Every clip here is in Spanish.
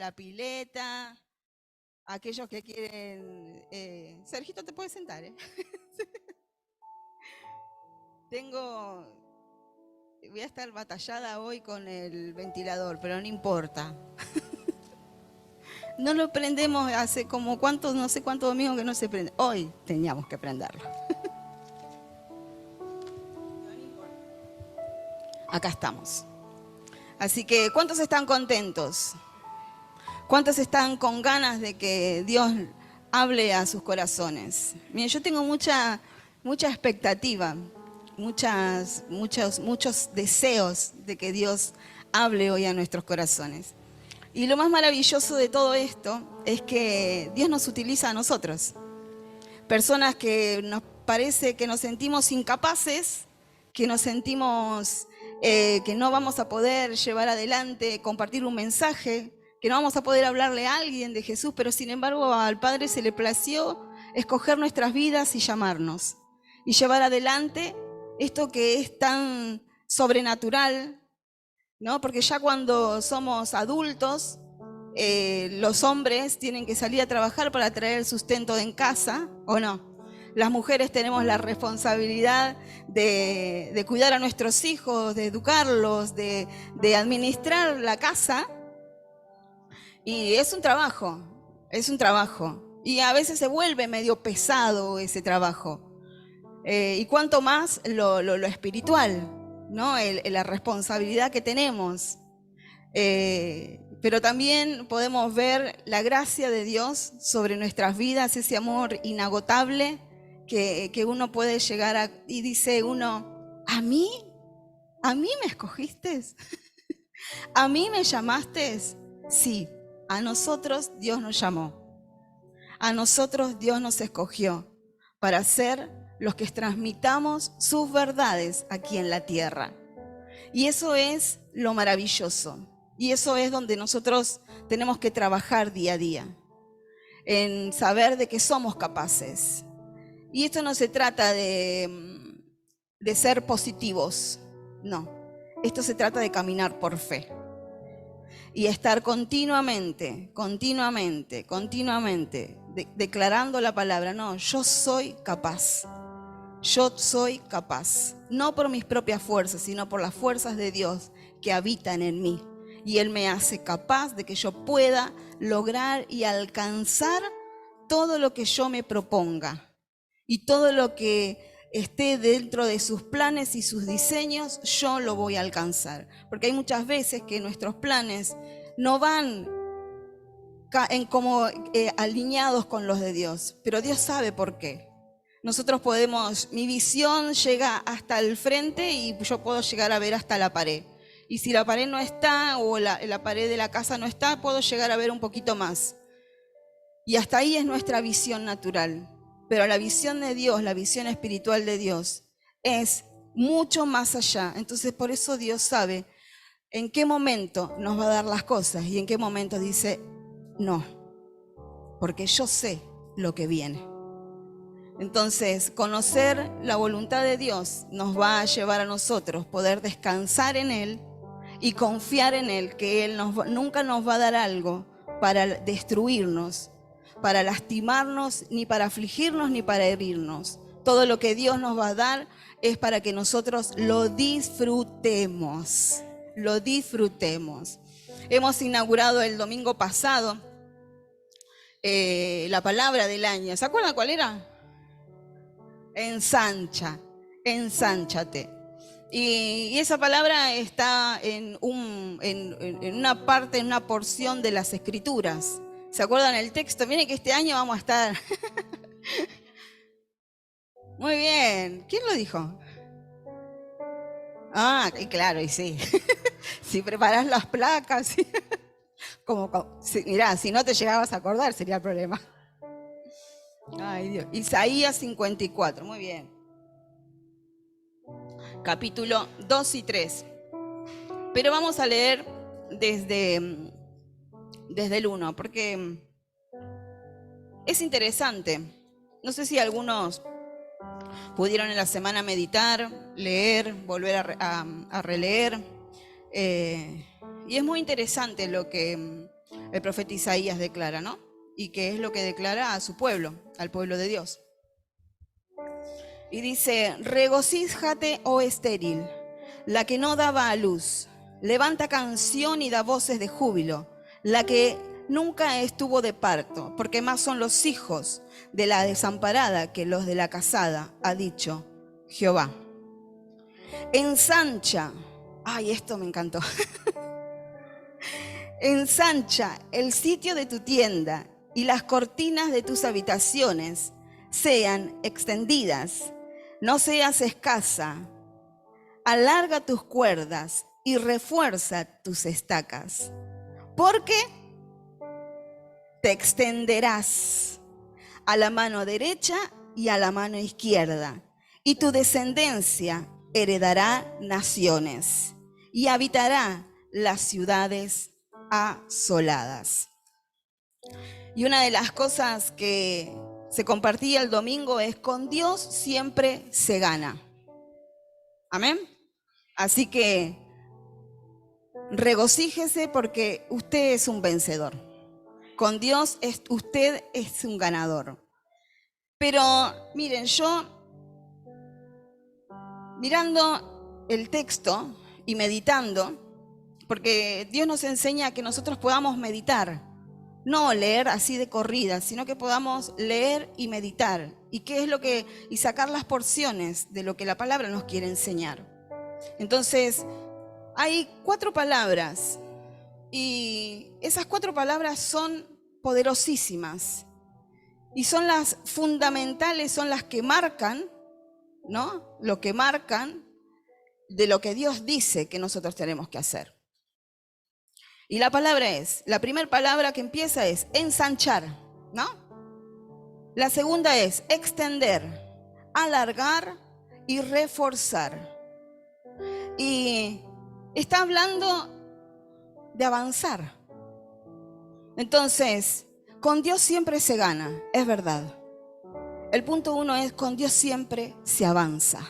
la pileta, aquellos que quieren... Sergito, te puedes sentar, ¿eh? Voy a estar batallada hoy con el ventilador, pero no importa. No lo prendemos hace como cuántos, no sé cuántos domingos que no se prende. Hoy teníamos que prenderlo. Acá estamos. Así que, ¿cuántos están contentos? ¿Cuántos están con ganas de que Dios hable a sus corazones? Miren, yo tengo mucha expectativa, muchos deseos de que Dios hable hoy a nuestros corazones. Y lo más maravilloso de todo esto es que Dios nos utiliza a nosotros. Personas que nos parece que nos sentimos incapaces, que nos sentimos que no vamos a poder llevar adelante, compartir un mensaje, que no vamos a poder hablarle a alguien de Jesús, pero sin embargo al Padre se le plació escoger nuestras vidas y llamarnos. Y llevar adelante esto que es tan sobrenatural, ¿no? Porque ya cuando somos adultos, los hombres tienen que salir a trabajar para traer el sustento en casa, ¿o no? Las mujeres tenemos la responsabilidad de cuidar a nuestros hijos, de educarlos, de administrar la casa. Y es un trabajo. Y a veces se vuelve medio pesado ese trabajo. Y cuanto más lo espiritual, ¿no? La responsabilidad que tenemos. Pero también podemos ver la gracia de Dios sobre nuestras vidas, ese amor inagotable que uno puede llegar a... Y dice uno, ¿a mí? ¿A mí me escogiste? ¿A mí me llamaste? Sí, a nosotros Dios nos llamó. A nosotros Dios nos escogió para ser los que transmitamos sus verdades aquí en la tierra. Y eso es lo maravilloso. Y eso es donde nosotros tenemos que trabajar día a día, en saber de que somos capaces. Y esto no se trata de ser positivos, no. Esto se trata de caminar por fe. Y estar continuamente, declarando la palabra. No, yo soy capaz. Yo soy capaz. No por mis propias fuerzas, sino por las fuerzas de Dios que habitan en mí. Y Él me hace capaz de que yo pueda lograr y alcanzar todo lo que yo me proponga. Y todo lo que esté dentro de sus planes y sus diseños, yo lo voy a alcanzar. Porque hay muchas veces que nuestros planes no van como alineados con los de Dios. Pero Dios sabe por qué. Nosotros podemos, mi visión llega hasta el frente y yo puedo llegar a ver hasta la pared. Y si la pared no está o la pared de la casa no está, puedo llegar a ver un poquito más. Y hasta ahí es nuestra visión natural. Pero la visión de Dios, la visión espiritual de Dios, es mucho más allá. Entonces por eso Dios sabe en qué momento nos va a dar las cosas y en qué momento dice no. Porque yo sé lo que viene. Entonces, conocer la voluntad de Dios nos va a llevar a nosotros poder descansar en Él y confiar en Él, que Él nunca nos va a dar algo para destruirnos, para lastimarnos, ni para afligirnos, ni para herirnos. Todo lo que Dios nos va a dar es para que nosotros lo disfrutemos, lo disfrutemos. Hemos inaugurado el domingo pasado la palabra del año. ¿Se acuerdan cuál era? Ensancha, ensánchate. Y esa palabra está en una parte, en una porción de las Escrituras. ¿Se acuerdan el texto? Miren que este año vamos a estar... Muy bien. ¿Quién lo dijo? Ah, y claro, y sí. Si preparás las placas, ¿sí? Mirá, si no te llegabas a acordar sería el problema. Ay, Dios. Isaías 54, muy bien. Capítulo 2 y 3. Pero vamos a leer desde el 1, porque es interesante. No sé si algunos pudieron en la semana meditar, leer, volver a releer. Y es muy interesante lo que el profeta Isaías declara, ¿no? Y que es lo que declara a su pueblo, al pueblo de Dios. Y dice, regocíjate, oh estéril, la que no daba a luz. Levanta canción y da voces de júbilo, la que nunca estuvo de parto, porque más son los hijos de la desamparada que los de la casada, ha dicho Jehová. Ensancha, ay, esto me encantó. Ensancha el sitio de tu tienda y las cortinas de tus habitaciones sean extendidas, no seas escasa. Alarga tus cuerdas y refuerza tus estacas, porque te extenderás a la mano derecha y a la mano izquierda, y tu descendencia heredará naciones y habitará las ciudades asoladas. Y una de las cosas que se compartía el domingo es: con Dios siempre se gana. Amén. Así que regocíjese porque usted es un vencedor. Con Dios usted es un ganador. Pero miren, yo mirando el texto y meditando, porque Dios nos enseña que nosotros podamos meditar, no leer así de corrida, sino que podamos leer y meditar. Y qué es lo que, y sacar las porciones de lo que la palabra nos quiere enseñar. Entonces, hay 4 palabras y esas 4 palabras son poderosísimas y son las fundamentales, son las que marcan, ¿no? Lo que marcan de lo que Dios dice que nosotros tenemos que hacer. Y la primera palabra que empieza es ensanchar, ¿no? La segunda es extender, alargar y reforzar. Y está hablando de avanzar. Entonces, con Dios siempre se gana, es verdad. El punto 1 es: con Dios siempre se avanza.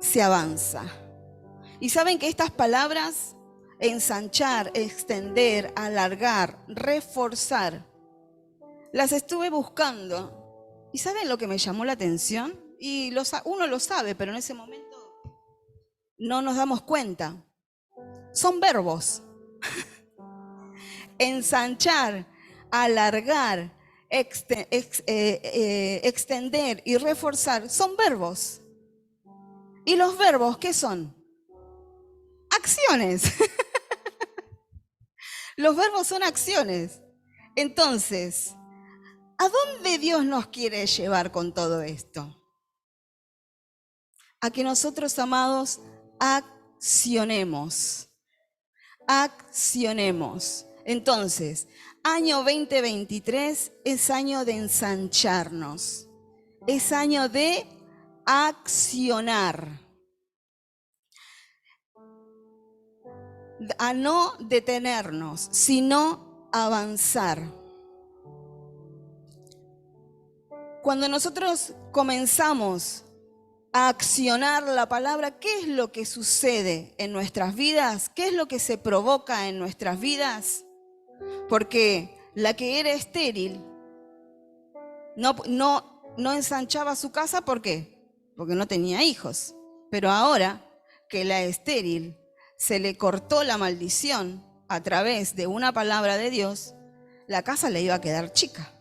Se avanza. Y saben que estas palabras, ensanchar, extender, alargar, reforzar, las estuve buscando. ¿Y saben lo que me llamó la atención? Y uno lo sabe, pero en ese momento no nos damos cuenta. Son verbos. Ensanchar, alargar, extender y reforzar son verbos. ¿Y los verbos qué son? Acciones. Los verbos son acciones. Entonces, ¿a dónde Dios nos quiere llevar con todo esto? A que nosotros, amados, accionemos. Accionemos. Entonces, año 2023 es año de ensancharnos. Es año de accionar. A no detenernos, sino avanzar. Cuando nosotros comenzamos a accionar la palabra, ¿qué es lo que sucede en nuestras vidas? ¿Qué es lo que se provoca en nuestras vidas? Porque la que era estéril no ensanchaba su casa, ¿por qué? Porque no tenía hijos. Pero ahora que la estéril se le cortó la maldición a través de una palabra de Dios, la casa le iba a quedar chica.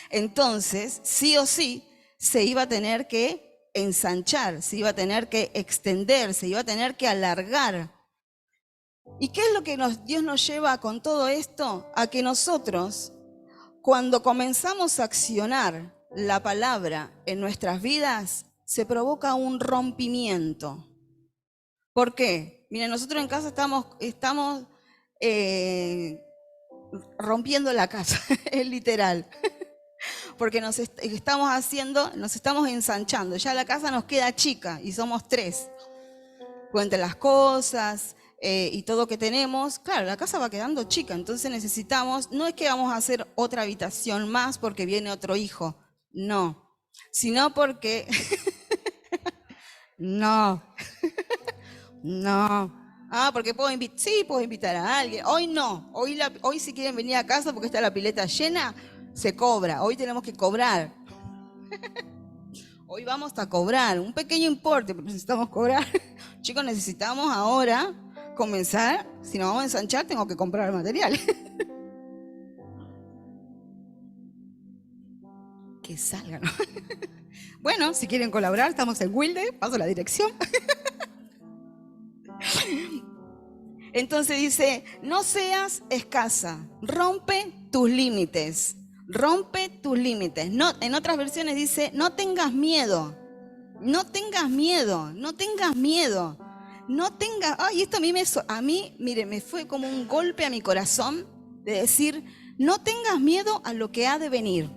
Entonces, sí o sí, se iba a tener que ensanchar, se iba a tener que extender, se iba a tener que alargar. ¿Y qué es lo que Dios nos lleva con todo esto? A que nosotros, cuando comenzamos a accionar la palabra en nuestras vidas, se provoca un rompimiento. ¿Por qué? Miren, nosotros en casa estamos rompiendo la casa, es literal. Porque nos estamos ensanchando. Ya la casa nos queda chica y somos 3. Entre las cosas y todo que tenemos, claro, la casa va quedando chica. Entonces necesitamos, no es que vamos a hacer otra habitación más porque viene otro hijo, no. Sino porque, no. Ah, porque sí, puedo invitar a alguien. Hoy no, hoy si quieren venir a casa porque está la pileta llena, se cobra. Hoy tenemos que cobrar. Hoy vamos a cobrar un pequeño importe, pero necesitamos cobrar. Chicos, necesitamos ahora comenzar. Si nos vamos a ensanchar, tengo que comprar material. Que salgan. Bueno, si quieren colaborar, estamos en Wilde, paso la dirección. Entonces dice, no seas escasa, rompe tus límites, rompe tus límites. No, en otras versiones dice, no tengas miedo, no tengas miedo, no tengas miedo, no tengas... Ay, esto a mí, mire, me fue como un golpe a mi corazón de decir, no tengas miedo a lo que ha de venir,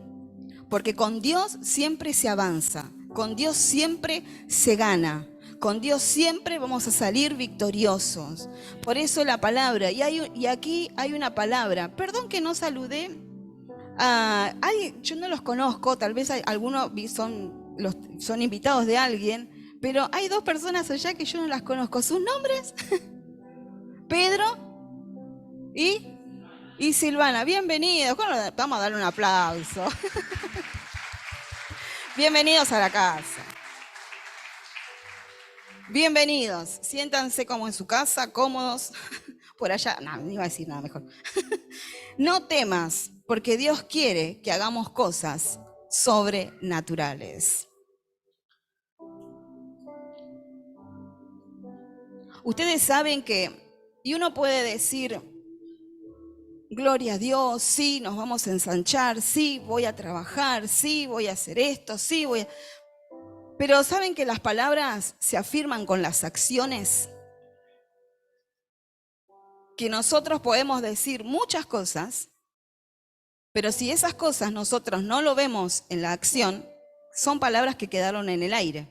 porque con Dios siempre se avanza, con Dios siempre se gana. Con Dios siempre vamos a salir victoriosos. Por eso la palabra, y aquí hay una palabra. Perdón que no saludé a alguien, yo no los conozco, tal vez algunos son invitados de alguien, pero hay dos personas allá que yo no las conozco. ¿Sus nombres? Pedro y Silvana. Bienvenidos. Bueno, vamos a darle un aplauso. Bienvenidos a la casa. Bienvenidos, siéntanse como en su casa, cómodos, por allá, no iba a decir nada mejor. No temas, porque Dios quiere que hagamos cosas sobrenaturales. Ustedes saben que, y uno puede decir, gloria a Dios, sí, nos vamos a ensanchar, sí, voy a trabajar, sí, voy a hacer esto, sí, voy a... Pero ¿saben que las palabras se afirman con las acciones? Que nosotros podemos decir muchas cosas, pero si esas cosas nosotros no lo vemos en la acción, son palabras que quedaron en el aire.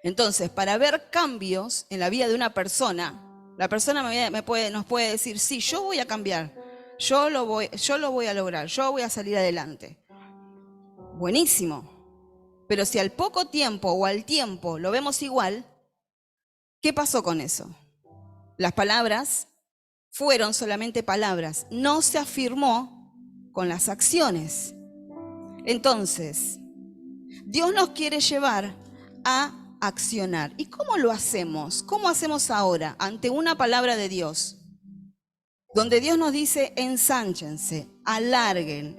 Entonces, para ver cambios en la vida de una persona, la persona nos puede decir, sí, yo voy a cambiar, yo lo voy a lograr, yo voy a salir adelante. Buenísimo. Pero si al poco tiempo o al tiempo lo vemos igual, ¿qué pasó con eso? Las palabras fueron solamente palabras, no se afirmó con las acciones. Entonces, Dios nos quiere llevar a accionar. ¿Y cómo lo hacemos? ¿Cómo hacemos ahora ante una palabra de Dios? Donde Dios nos dice, ensánchense, alarguen,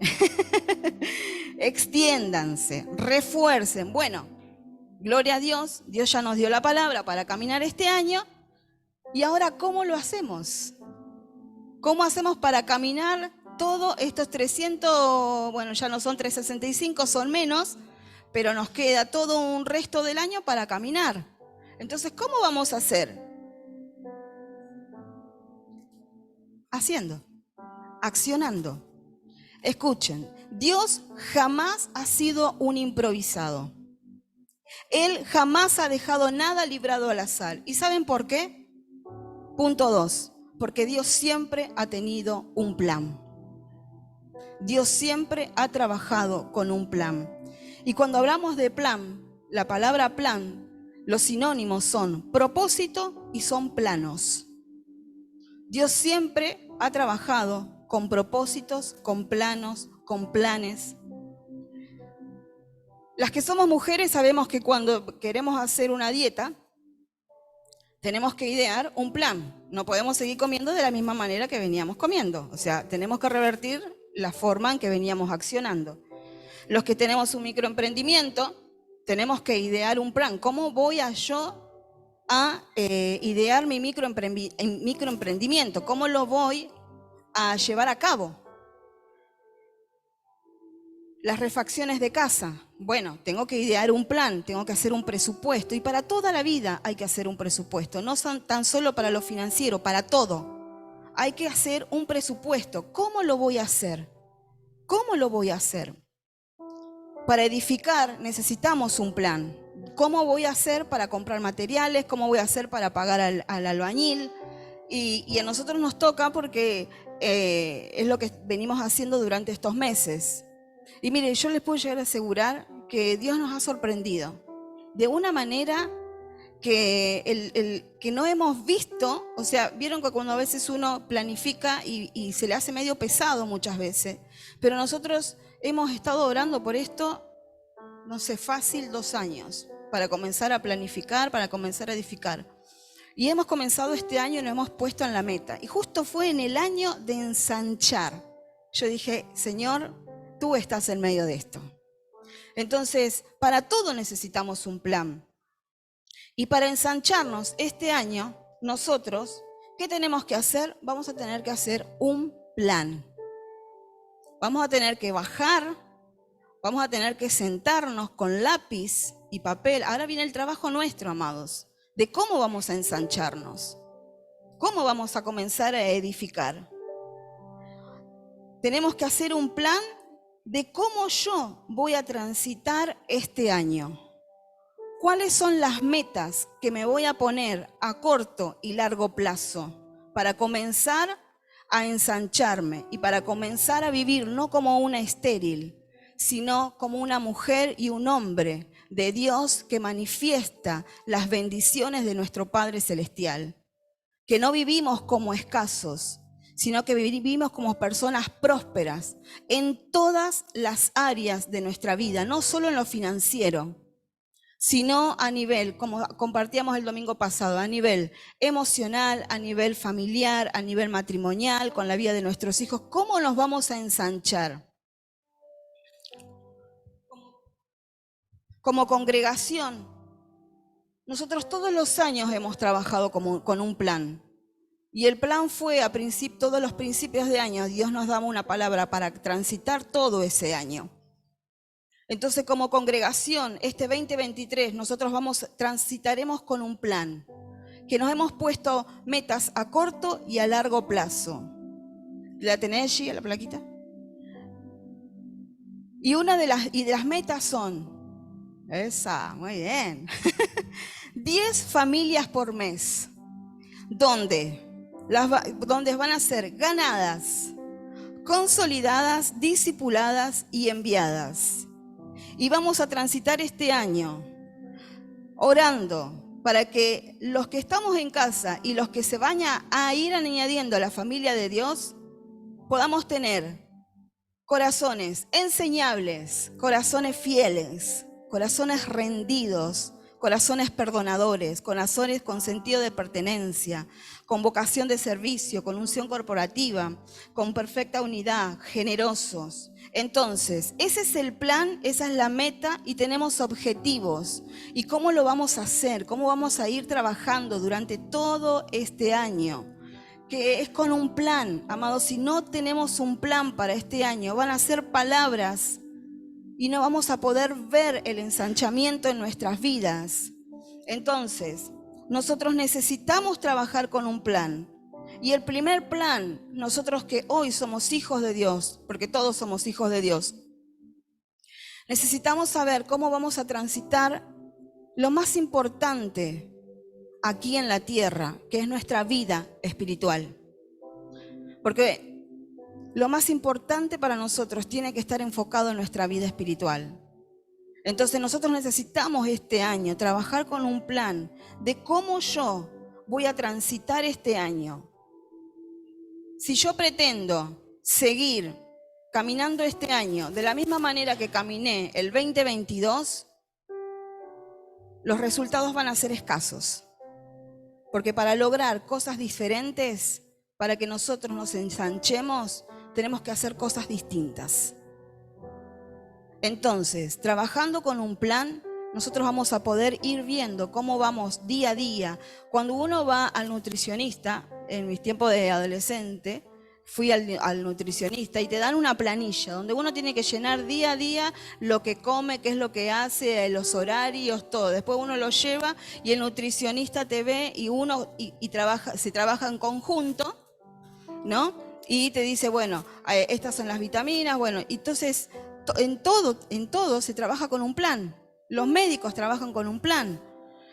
extiéndanse, refuercen. Bueno, gloria a Dios, Dios ya nos dio la palabra para caminar este año. Y ahora, ¿cómo lo hacemos? ¿Cómo hacemos para caminar todos estos 300, bueno, ya no son 365, son menos, pero nos queda todo un resto del año para caminar? Entonces, ¿cómo vamos a hacer? Haciendo, accionando. Escuchen, Dios jamás ha sido un improvisado. Él jamás ha dejado nada librado al azar. ¿Y saben por qué? Punto 2. Porque Dios siempre ha tenido un plan. Dios siempre ha trabajado con un plan. Y cuando hablamos de plan, la palabra plan, los sinónimos son propósito y son planos. Dios siempre ha trabajado con propósitos, con planos, con planes. Las que somos mujeres sabemos que cuando queremos hacer una dieta, tenemos que idear un plan. No podemos seguir comiendo de la misma manera que veníamos comiendo. O sea, tenemos que revertir la forma en que veníamos accionando. Los que tenemos un microemprendimiento, tenemos que idear un plan. ¿Cómo voy yo a idear mi microemprendimiento? ¿Cómo lo voy a llevar a cabo? Las refacciones de casa. Bueno, tengo que idear un plan, tengo que hacer un presupuesto. Y para toda la vida hay que hacer un presupuesto. No tan solo para lo financiero, para todo. Hay que hacer un presupuesto. ¿Cómo lo voy a hacer? ¿Cómo lo voy a hacer? Para edificar necesitamos un plan. ¿Cómo voy a hacer para comprar materiales? ¿Cómo voy a hacer para pagar al albañil? Y a nosotros nos toca porque es lo que venimos haciendo durante estos meses. Y mire, yo les puedo llegar a asegurar que Dios nos ha sorprendido de una manera que no hemos visto. O sea, vieron que cuando a veces uno planifica y se le hace medio pesado muchas veces, pero nosotros hemos estado orando por esto, no sé, fácil 2 años, para comenzar a planificar, para comenzar a edificar. Y hemos comenzado este año y nos hemos puesto en la meta. Y justo fue en el año de ensanchar. Yo dije, Señor, tú estás en medio de esto. Entonces, para todo necesitamos un plan. Y para ensancharnos este año, nosotros, ¿qué tenemos que hacer? Vamos a tener que hacer un plan. Vamos a tener que bajar, vamos a tener que sentarnos con lápiz y papel. Ahora viene el trabajo nuestro, amados, de cómo vamos a ensancharnos, cómo vamos a comenzar a edificar. Tenemos que hacer un plan de cómo yo voy a transitar este año. ¿Cuáles son las metas que me voy a poner a corto y largo plazo para comenzar a ensancharme y para comenzar a vivir no como una estéril, sino como una mujer y un hombre de Dios que manifiesta las bendiciones de nuestro Padre Celestial? Que no vivimos como escasos, sino que vivimos como personas prósperas en todas las áreas de nuestra vida, no solo en lo financiero, sino a nivel, como compartíamos el domingo pasado, a nivel emocional, a nivel familiar, a nivel matrimonial, con la vida de nuestros hijos. ¿Cómo nos vamos a ensanchar? Como congregación, nosotros todos los años hemos trabajado con un plan. Y el plan fue, todos los principios de año, Dios nos daba una palabra para transitar todo ese año. Entonces, como congregación, este 2023, nosotros transitaremos con un plan, que nos hemos puesto metas a corto y a largo plazo. ¿La tenés allí, a la plaquita? Y una de las metas son, muy bien, 10 familias por mes, donde van a ser ganadas, consolidadas, discipuladas y enviadas. Y vamos a transitar este año orando para que los que estamos en casa y los que se vayan a ir añadiendo a la familia de Dios, podamos tener corazones enseñables, corazones fieles, corazones rendidos, corazones perdonadores, corazones con sentido de pertenencia, con vocación de servicio, con unción corporativa, con perfecta unidad, generosos. Entonces, ese es el plan, esa es la meta y tenemos objetivos. ¿Y cómo lo vamos a hacer? ¿Cómo vamos a ir trabajando durante todo este año? Que es con un plan, amados. Si no tenemos un plan para este año, van a ser palabras y no vamos a poder ver el ensanchamiento en nuestras vidas. Entonces, nosotros necesitamos trabajar con un plan. Y el primer plan, nosotros que hoy somos hijos de Dios, porque todos somos hijos de Dios, necesitamos saber cómo vamos a transitar lo más importante aquí en la tierra, que es nuestra vida espiritual. Porque lo más importante para nosotros tiene que estar enfocado en nuestra vida espiritual. Entonces nosotros necesitamos este año trabajar con un plan de cómo yo voy a transitar este año. Si yo pretendo seguir caminando este año de la misma manera que caminé el 2022, los resultados van a ser escasos. Porque para lograr cosas diferentes, para que nosotros nos ensanchemos, tenemos que hacer cosas distintas. Entonces, trabajando con un plan, nosotros vamos a poder ir viendo cómo vamos día a día. Cuando uno va al nutricionista, en mis tiempos de adolescente, fui al nutricionista y te dan una planilla donde uno tiene que llenar día a día lo que come, qué es lo que hace, los horarios, todo. Después uno lo lleva y el nutricionista te ve y se trabaja en conjunto, ¿no? Y te dice, bueno, estas son las vitaminas, bueno, entonces en todo se trabaja con un plan. Los médicos trabajan con un plan.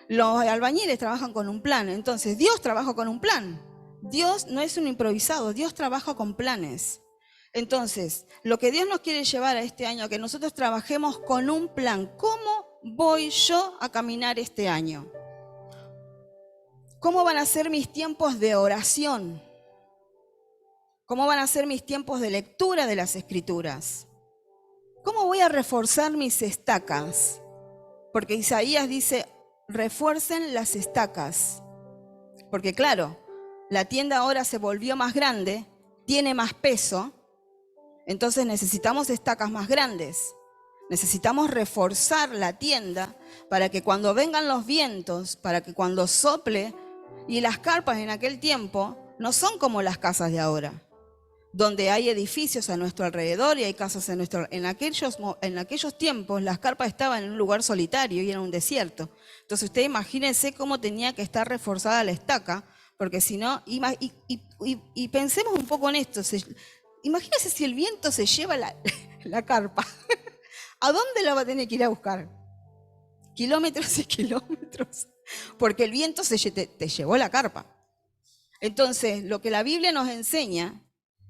Los albañiles trabajan con un plan. Entonces Dios trabaja con un plan. Dios no es un improvisado, Dios trabaja con planes. Entonces, lo que Dios nos quiere llevar a este año, que nosotros trabajemos con un plan. ¿Cómo voy yo a caminar este año? ¿Cómo van a ser mis tiempos de oración? ¿Cómo van a ser mis tiempos de lectura de las Escrituras? ¿Cómo voy a reforzar mis estacas? Porque Isaías dice, refuercen las estacas. Porque claro, la tienda ahora se volvió más grande, tiene más peso, entonces necesitamos estacas más grandes. Necesitamos reforzar la tienda para que cuando vengan los vientos, para que cuando sople, y las carpas en aquel tiempo no son como las casas de ahora, donde hay edificios a nuestro alrededor y hay casas en aquellos tiempos las carpas estaban en un lugar solitario y era un desierto. Entonces usted imagínense cómo tenía que estar reforzada la estaca, porque si no, y pensemos un poco en esto, imagínense si el viento se lleva la carpa, ¿a dónde la va a tener que ir a buscar? Kilómetros y kilómetros, porque el viento te llevó la carpa. Entonces, lo que la Biblia nos enseña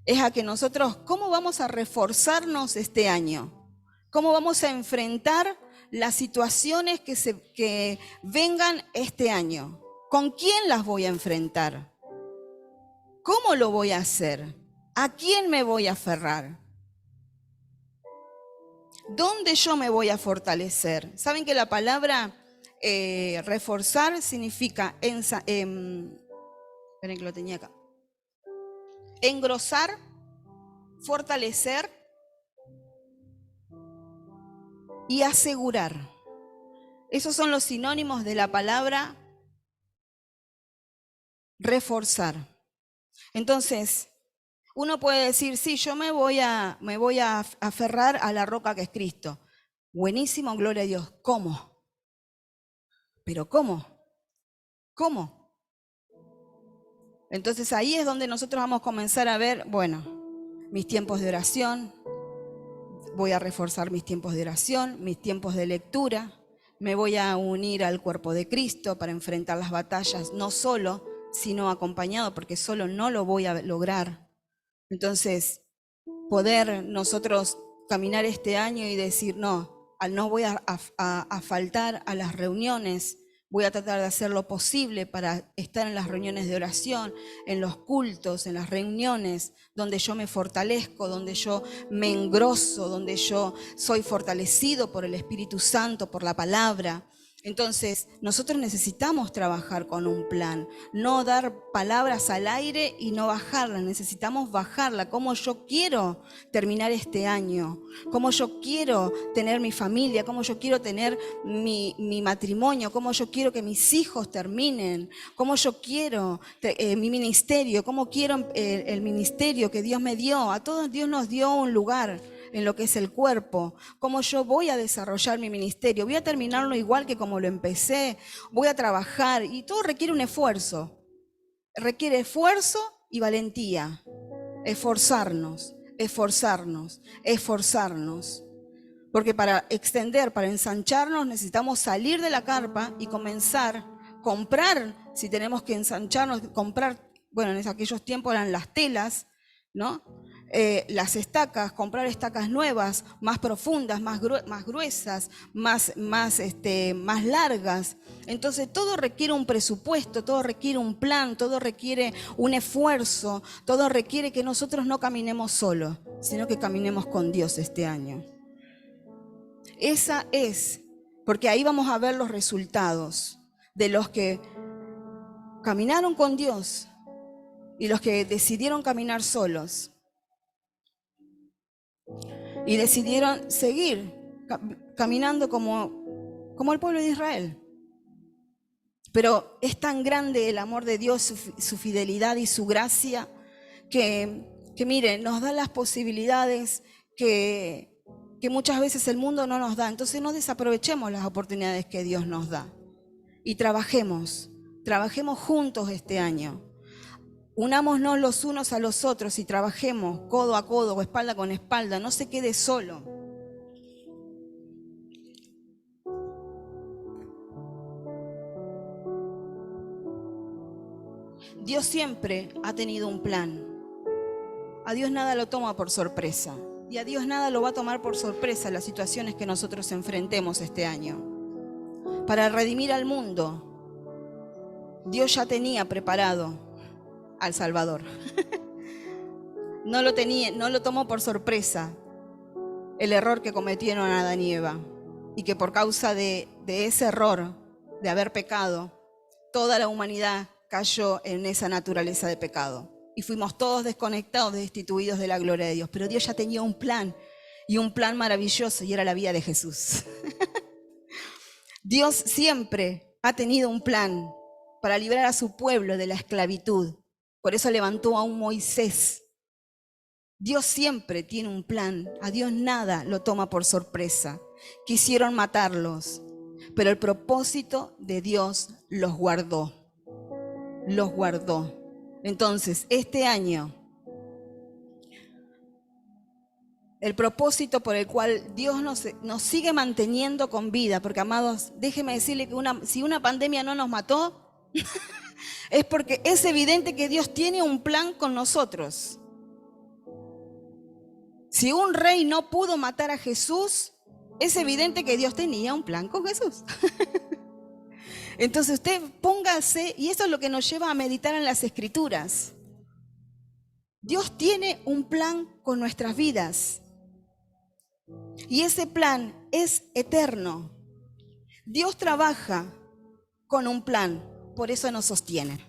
es a que nosotros, ¿cómo vamos a reforzarnos este año? ¿Cómo vamos a enfrentar las situaciones que vengan este año? ¿Con quién las voy a enfrentar? ¿Cómo lo voy a hacer? ¿A quién me voy a aferrar? ¿Dónde yo me voy a fortalecer? ¿Saben que la palabra reforzar significa, esperen que lo tenía acá, engrosar, fortalecer y asegurar? Esos son los sinónimos de la palabra reforzar. Entonces, uno puede decir, sí, yo me voy a aferrar a la roca que es Cristo. Buenísimo, gloria a Dios. ¿Cómo? ¿Pero cómo? ¿Cómo? Entonces ahí es donde nosotros vamos a comenzar a ver, bueno, mis tiempos de oración, voy a reforzar mis tiempos de oración, mis tiempos de lectura, me voy a unir al cuerpo de Cristo para enfrentar las batallas, no solo, sino acompañado, porque solo no lo voy a lograr. Entonces, poder nosotros caminar este año y decir, no voy a faltar a las reuniones, voy a tratar de hacer lo posible para estar en las reuniones de oración, en los cultos, en las reuniones donde yo me fortalezco, donde yo me engroso, donde yo soy fortalecido por el Espíritu Santo, por la palabra. Entonces, nosotros necesitamos trabajar con un plan, no dar palabras al aire y no bajarlas, necesitamos bajarla. Cómo yo quiero terminar este año, cómo yo quiero tener mi familia, cómo yo quiero tener mi matrimonio, cómo yo quiero que mis hijos terminen, cómo yo quiero mi ministerio, cómo quiero el ministerio que Dios me dio. A todos Dios nos dio un lugar en lo que es el cuerpo, cómo yo voy a desarrollar mi ministerio, voy a terminarlo igual que como lo empecé, voy a trabajar, y todo requiere un esfuerzo, requiere esfuerzo y valentía, esforzarnos, porque para extender, para ensancharnos necesitamos salir de la carpa y comenzar, comprar, si tenemos que ensancharnos, comprar, bueno, en aquellos tiempos eran las telas, ¿no? Las estacas, comprar estacas nuevas, más profundas, más gruesas, más largas. Entonces todo requiere un presupuesto, todo requiere un plan, todo requiere un esfuerzo, todo requiere que nosotros no caminemos solos, sino que caminemos con Dios este año. Esa es, porque ahí vamos a ver los resultados de los que caminaron con Dios y los que decidieron caminar solos. Y decidieron seguir caminando como el pueblo de Israel. Pero es tan grande el amor de Dios, su fidelidad y su gracia, que miren, nos da las posibilidades que muchas veces el mundo no nos da. Entonces no desaprovechemos las oportunidades que Dios nos da. Y trabajemos juntos este año. Unámonos los unos a los otros y trabajemos codo a codo o espalda con espalda. No se quede solo. Dios siempre ha tenido un plan. A Dios nada lo toma por sorpresa. Y a Dios nada lo va a tomar por sorpresa las situaciones que nosotros enfrentemos este año. Para redimir al mundo, Dios ya tenía preparado al Salvador. No lo tomó por sorpresa el error que cometieron Adán y Eva, y que por causa de ese error, de haber pecado, toda la humanidad cayó en esa naturaleza de pecado. Y fuimos todos desconectados, destituidos de la gloria de Dios. Pero Dios ya tenía un plan, y un plan maravilloso, y era la vida de Jesús. Dios siempre ha tenido un plan para librar a su pueblo de la esclavitud. Por eso levantó a un Moisés. Dios siempre tiene un plan. A Dios nada lo toma por sorpresa. Quisieron matarlos, pero el propósito de Dios los guardó. Los guardó. Entonces, este año, el propósito por el cual Dios nos sigue manteniendo con vida, porque, amados, déjeme decirle que si una pandemia no nos mató, es porque es evidente que Dios tiene un plan con nosotros. Si un rey no pudo matar a Jesús, es evidente que Dios tenía un plan con Jesús. Entonces usted póngase, y eso es lo que nos lleva a meditar en las Escrituras. Dios tiene un plan con nuestras vidas. Y ese plan es eterno. Dios trabaja con un plan, por eso nos sostiene.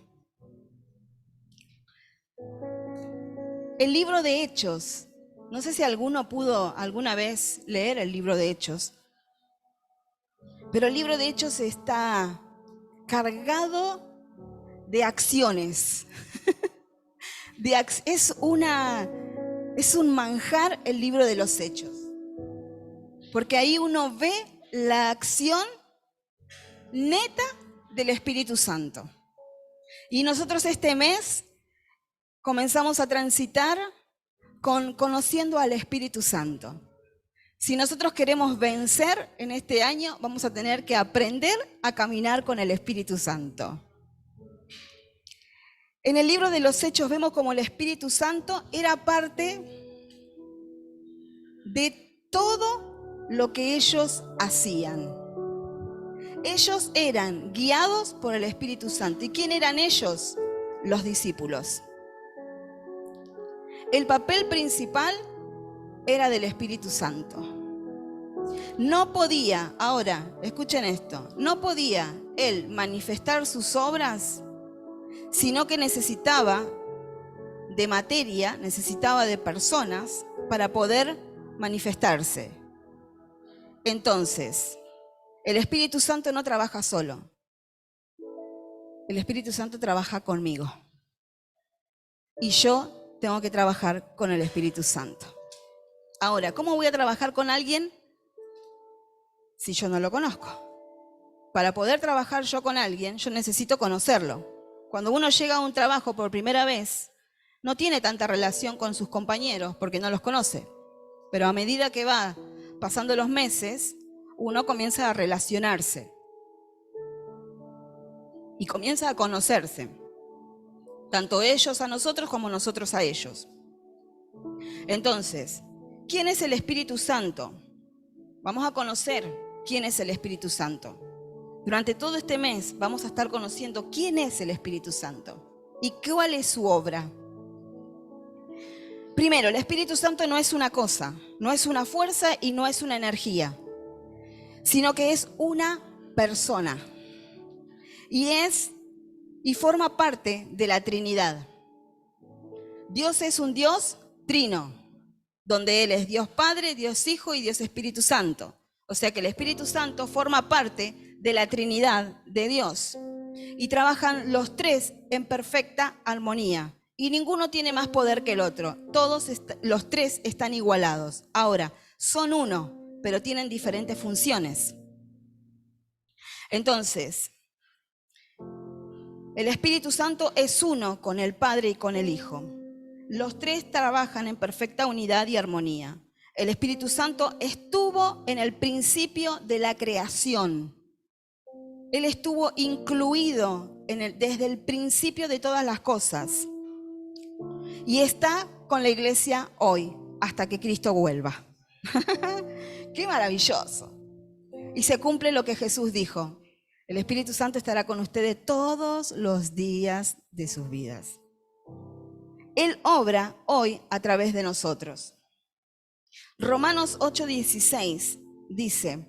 El libro de Hechos, no sé si alguno pudo alguna vez leer el libro de Hechos, pero el libro de Hechos está cargado de acciones. Es un manjar el libro de los Hechos, porque ahí uno ve la acción neta del Espíritu Santo. Y nosotros este mes comenzamos a transitar conociendo al Espíritu Santo. Si nosotros queremos vencer en este año, vamos a tener que aprender a caminar con el Espíritu Santo. En el libro de los Hechos vemos como el Espíritu Santo era parte de todo lo que ellos hacían. Ellos eran guiados por el Espíritu Santo. ¿Y quién eran ellos? Los discípulos. El papel principal era del Espíritu Santo. No podía, ahora, escuchen esto, no podía él manifestar sus obras, sino que necesitaba de materia, necesitaba de personas para poder manifestarse. Entonces, el Espíritu Santo no trabaja solo. El Espíritu Santo trabaja conmigo. Y yo tengo que trabajar con el Espíritu Santo. Ahora, ¿cómo voy a trabajar con alguien si yo no lo conozco? Para poder trabajar yo con alguien, yo necesito conocerlo. Cuando uno llega a un trabajo por primera vez, no tiene tanta relación con sus compañeros porque no los conoce. Pero a medida que va pasando los meses, uno comienza a relacionarse y comienza a conocerse, tanto ellos a nosotros como nosotros a ellos. Entonces, ¿quién es el Espíritu Santo? Vamos a conocer quién es el Espíritu Santo. Durante todo este mes vamos a estar conociendo quién es el Espíritu Santo y cuál es su obra. Primero, el Espíritu Santo no es una cosa, no es una fuerza y no es una energía, sino que es una persona y forma parte de la Trinidad. Dios es un Dios trino, donde Él es Dios Padre, Dios Hijo y Dios Espíritu Santo. O sea que el Espíritu Santo forma parte de la Trinidad de Dios. Y trabajan los tres en perfecta armonía. Y ninguno tiene más poder que el otro. Los tres están igualados. Ahora, son uno, pero tienen diferentes funciones. Entonces, el Espíritu Santo es uno con el Padre y con el Hijo. Los tres trabajan en perfecta unidad y armonía. El Espíritu Santo estuvo en el principio de la creación. Él estuvo incluido desde el principio de todas las cosas. Y está con la iglesia hoy, hasta que Cristo vuelva. ¡Qué maravilloso! Y se cumple lo que Jesús dijo. El Espíritu Santo estará con ustedes todos los días de sus vidas. Él obra hoy a través de nosotros. Romanos 8:16 dice,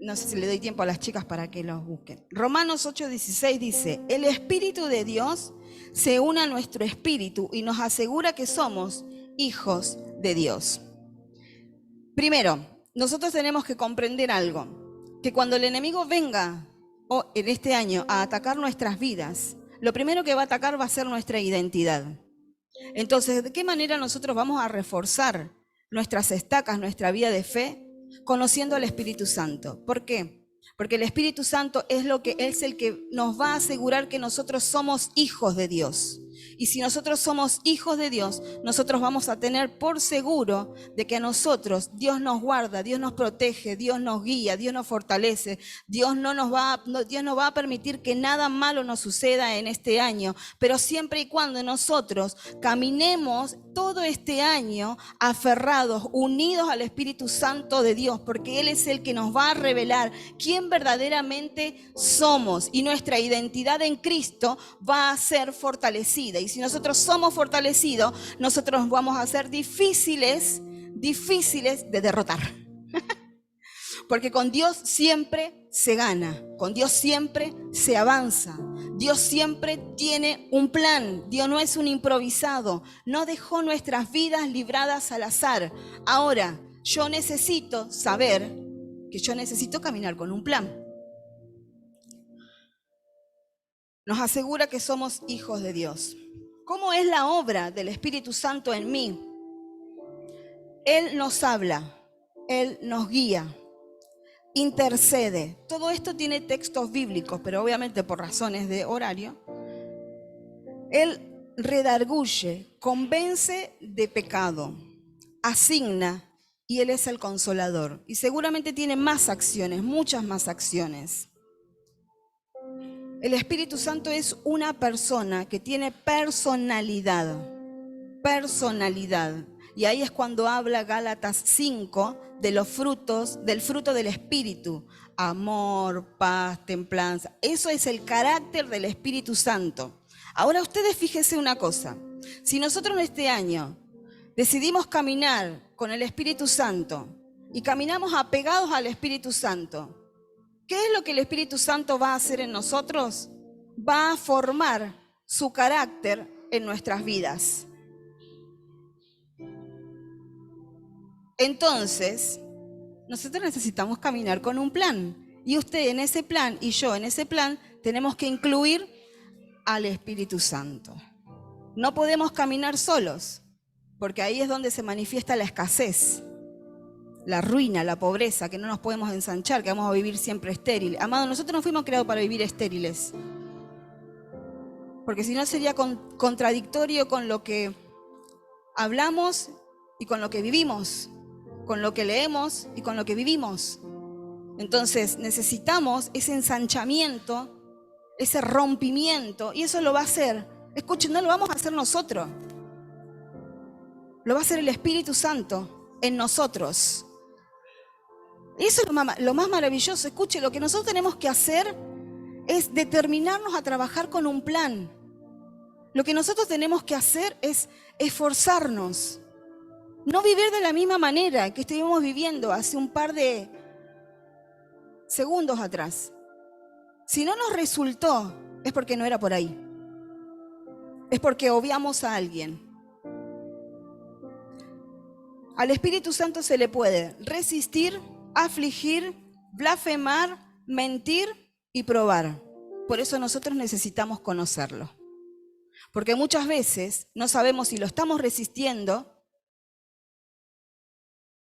no sé si le doy tiempo a las chicas para que los busquen. Romanos 8:16 dice, el Espíritu de Dios se une a nuestro espíritu y nos asegura que somos hijos de Dios. Primero, nosotros tenemos que comprender algo, que cuando el enemigo venga en este año a atacar nuestras vidas, lo primero que va a atacar va a ser nuestra identidad. Entonces, ¿de qué manera nosotros vamos a reforzar nuestras estacas, nuestra vida de fe? Conociendo al Espíritu Santo. ¿Por qué? Porque el Espíritu Santo es el que nos va a asegurar que nosotros somos hijos de Dios. Y si nosotros somos hijos de Dios, nosotros vamos a tener por seguro de que a nosotros Dios nos guarda, Dios nos protege, Dios nos guía, Dios nos fortalece. Dios no va a permitir que nada malo nos suceda en este año, pero siempre y cuando nosotros caminemos todo este año aferrados, unidos al Espíritu Santo de Dios, porque Él es el que nos va a revelar quién verdaderamente somos y nuestra identidad en Cristo va a ser fortalecida. Y si nosotros somos fortalecidos, nosotros vamos a ser difíciles de derrotar. Porque con Dios siempre se gana, con Dios siempre se avanza. Dios siempre tiene un plan, Dios no es un improvisado, no dejó nuestras vidas libradas al azar. Ahora, yo necesito saber que yo necesito caminar con un plan. Nos asegura que somos hijos de Dios. ¿Cómo es la obra del Espíritu Santo en mí? Él nos habla, Él nos guía, intercede. Todo esto tiene textos bíblicos, pero obviamente por razones de horario. Él redarguye, convence de pecado, asigna y Él es el consolador. Y seguramente tiene más acciones, muchas más acciones. El Espíritu Santo es una persona que tiene personalidad. Y ahí es cuando habla Gálatas 5 de los frutos, del fruto del Espíritu. Amor, paz, templanza. Eso es el carácter del Espíritu Santo. Ahora ustedes fíjense una cosa. Si nosotros en este año decidimos caminar con el Espíritu Santo y caminamos apegados al Espíritu Santo, ¿qué es lo que el Espíritu Santo va a hacer en nosotros? Va a formar su carácter en nuestras vidas. Entonces, nosotros necesitamos caminar con un plan. Y usted en ese plan y yo en ese plan tenemos que incluir al Espíritu Santo. No podemos caminar solos, porque ahí es donde se manifiesta la escasez, la ruina, la pobreza, que no nos podemos ensanchar, que vamos a vivir siempre estériles. Amado, nosotros no fuimos creados para vivir estériles, porque si no sería contradictorio con lo que hablamos y con lo que vivimos, con lo que leemos y con lo que vivimos. Entonces necesitamos ese ensanchamiento, ese rompimiento, y eso lo va a hacer, escuchen, no lo vamos a hacer nosotros, lo va a hacer el Espíritu Santo en nosotros. Eso es lo más maravilloso. Escuche, lo que nosotros tenemos que hacer es determinarnos a trabajar con un plan. Lo que nosotros tenemos que hacer es esforzarnos. No vivir de la misma manera que estuvimos viviendo hace un par de segundos atrás. Si no nos resultó, es porque no era por ahí. Es porque obviamos a alguien. Al Espíritu Santo se le puede resistir, afligir, blasfemar, mentir y probar. Por eso nosotros necesitamos conocerlo. Porque muchas veces no sabemos si lo estamos resistiendo.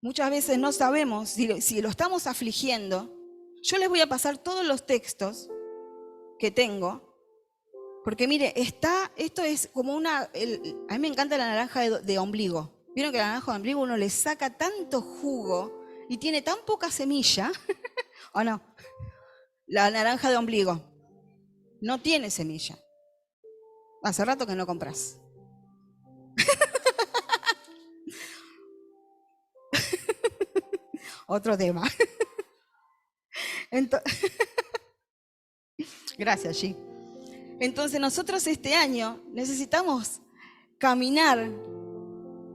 Muchas veces no sabemos si lo estamos afligiendo. Yo les voy a pasar todos los textos que tengo. Porque mire, esto es como a mí me encanta la naranja de ombligo. ¿Vieron que la naranja de ombligo uno le saca tanto jugo y tiene tan poca semilla? ¿O no? La naranja de ombligo no tiene semilla. Hace rato que no compras. Otro tema. Gracias, G. Entonces nosotros este año necesitamos caminar,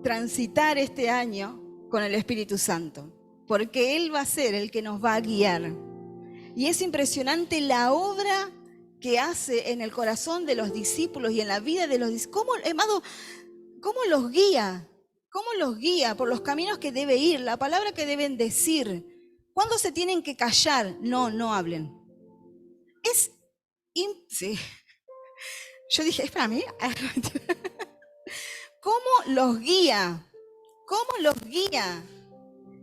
transitar este año con el Espíritu Santo, porque Él va a ser el que nos va a guiar. Y es impresionante la obra que hace en el corazón de los discípulos y en la vida de los discípulos. ¿Cómo los guía? ¿Cómo los guía por los caminos que debe ir, la palabra que deben decir? ¿Cuándo se tienen que callar? No hablen. Sí. Yo dije, ¿es para mí? ¿Cómo los guía? ¿Cómo los guía?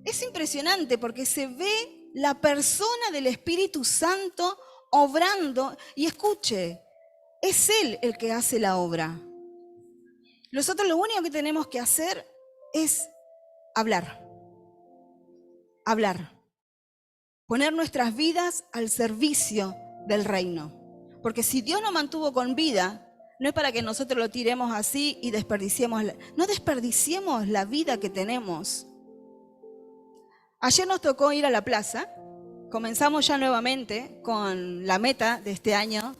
Es impresionante porque se ve la persona del Espíritu Santo obrando. Y escuche, es Él el que hace la obra. Nosotros lo único que tenemos que hacer es hablar. Hablar. Poner nuestras vidas al servicio del reino. Porque si Dios nos mantuvo con vida, no es para que nosotros lo tiremos así y desperdiciemos. No desperdiciemos la vida que tenemos. Ayer nos tocó ir a la plaza. Comenzamos ya nuevamente con la meta de este año,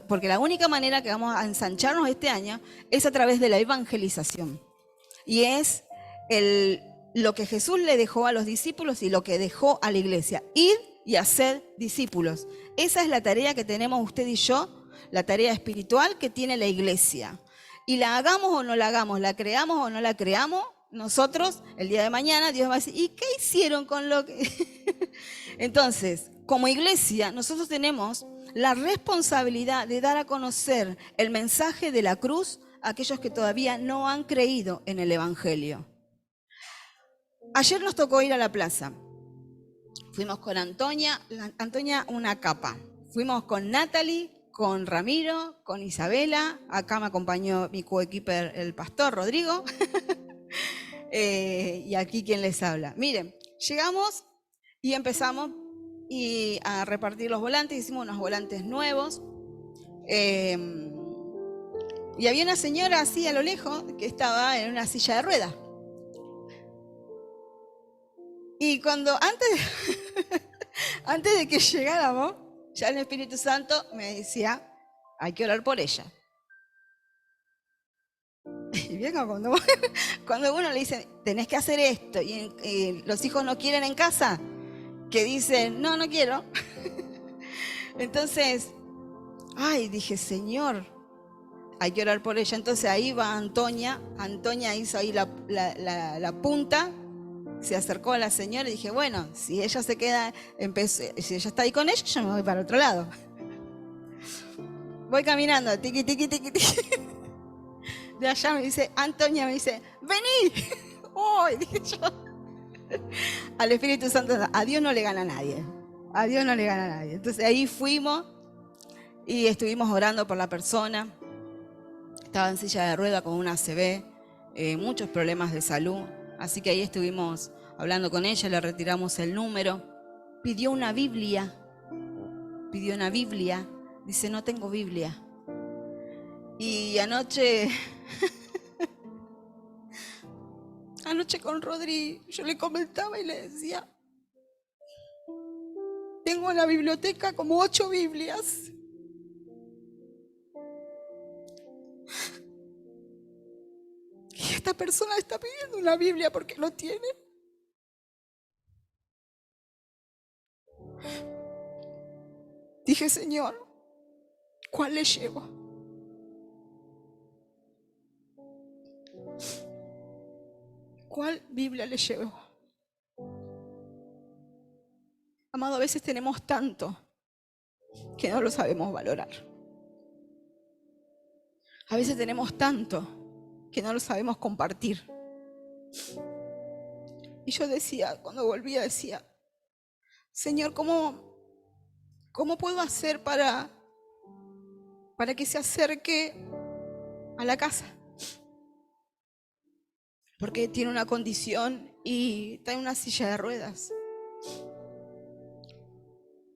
porque la única manera que vamos a ensancharnos este año es a través de la evangelización. Y es lo que Jesús le dejó a los discípulos y lo que dejó a la iglesia. Ir y hacer discípulos. Esa es la tarea que tenemos usted y yo, la tarea espiritual que tiene la iglesia. Y la hagamos o no la hagamos, la creamos o no la creamos, nosotros el día de mañana Dios va a decir, ¿y qué hicieron con lo que...? Entonces, como iglesia, nosotros tenemos la responsabilidad de dar a conocer el mensaje de la cruz a aquellos que todavía no han creído en el Evangelio. Ayer nos tocó ir a la plaza. Fuimos con Antonia una capa. Fuimos con Natalie, con Ramiro, con Isabela. Acá me acompañó mi coequiper, el pastor Rodrigo. Y aquí quien les habla. Miren, llegamos y empezamos a repartir los volantes. Hicimos unos volantes nuevos. Y había una señora así a lo lejos que estaba en una silla de ruedas. Y antes de que llegáramos, ya el Espíritu Santo me decía, hay que orar por ella. Y bien, cuando uno le dice, tenés que hacer esto, y los hijos no quieren en casa, que dicen, no quiero. Entonces, dije, Señor, hay que orar por ella. Entonces ahí va Antonia hizo ahí la punta, se acercó a la señora y dije, bueno, si ella se queda, si ella está ahí con ella, yo me voy para otro lado. Voy caminando, tiqui, tiqui, tiqui, tiqui. De allá me dice, Antonia me dice, vení. Dije yo. Al Espíritu Santo, a Dios no le gana a nadie. A Dios no le gana a nadie. Entonces ahí fuimos y estuvimos orando por la persona. Estaba en silla de rueda con una ACV, muchos problemas de salud. Así que ahí estuvimos hablando con ella, le retiramos el número. Pidió una Biblia. Dice, no tengo Biblia. Y anoche con Rodri, yo le comentaba y le decía, tengo en la biblioteca como 8 Biblias. Y esta persona está pidiendo una Biblia porque no tiene. Dije, Señor, ¿cuál le llevo? ¿Cuál Biblia le llevo? Amado, a veces tenemos tanto que no lo sabemos valorar. A veces tenemos tanto que no lo sabemos compartir. Y yo decía, cuando volvía, decía, Señor, ¿cómo puedo hacer para que se acerque a la casa? Porque tiene una condición y está en una silla de ruedas.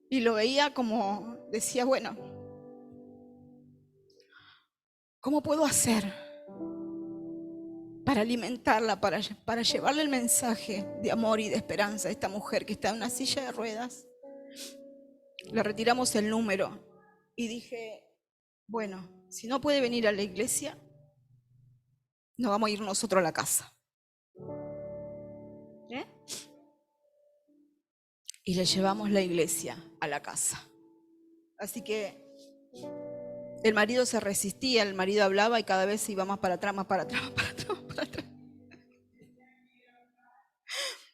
Y lo veía como, decía, bueno, ¿cómo puedo hacer para alimentarla, para llevarle el mensaje de amor y de esperanza a esta mujer que está en una silla de ruedas? le retiramos el número y dije, bueno, si no puede venir a la iglesia, nos vamos a ir nosotros a la casa. ¿Eh? Y le llevamos la iglesia a la casa. Así que el marido se resistía, el marido hablaba y cada vez se iba más para atrás, más para atrás, más para atrás, más para atrás.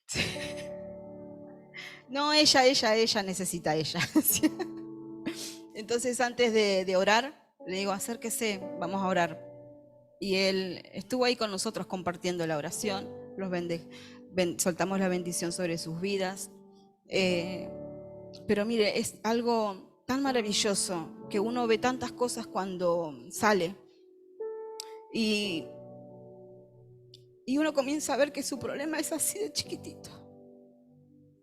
Sí. No, ella necesita ella. Entonces antes de orar, le digo, acérquese, vamos a orar. Y él estuvo ahí con nosotros compartiendo la oración, soltamos la bendición sobre sus vidas. Pero mire, es algo tan maravilloso que uno ve tantas cosas cuando sale y uno comienza a ver que su problema es así de chiquitito,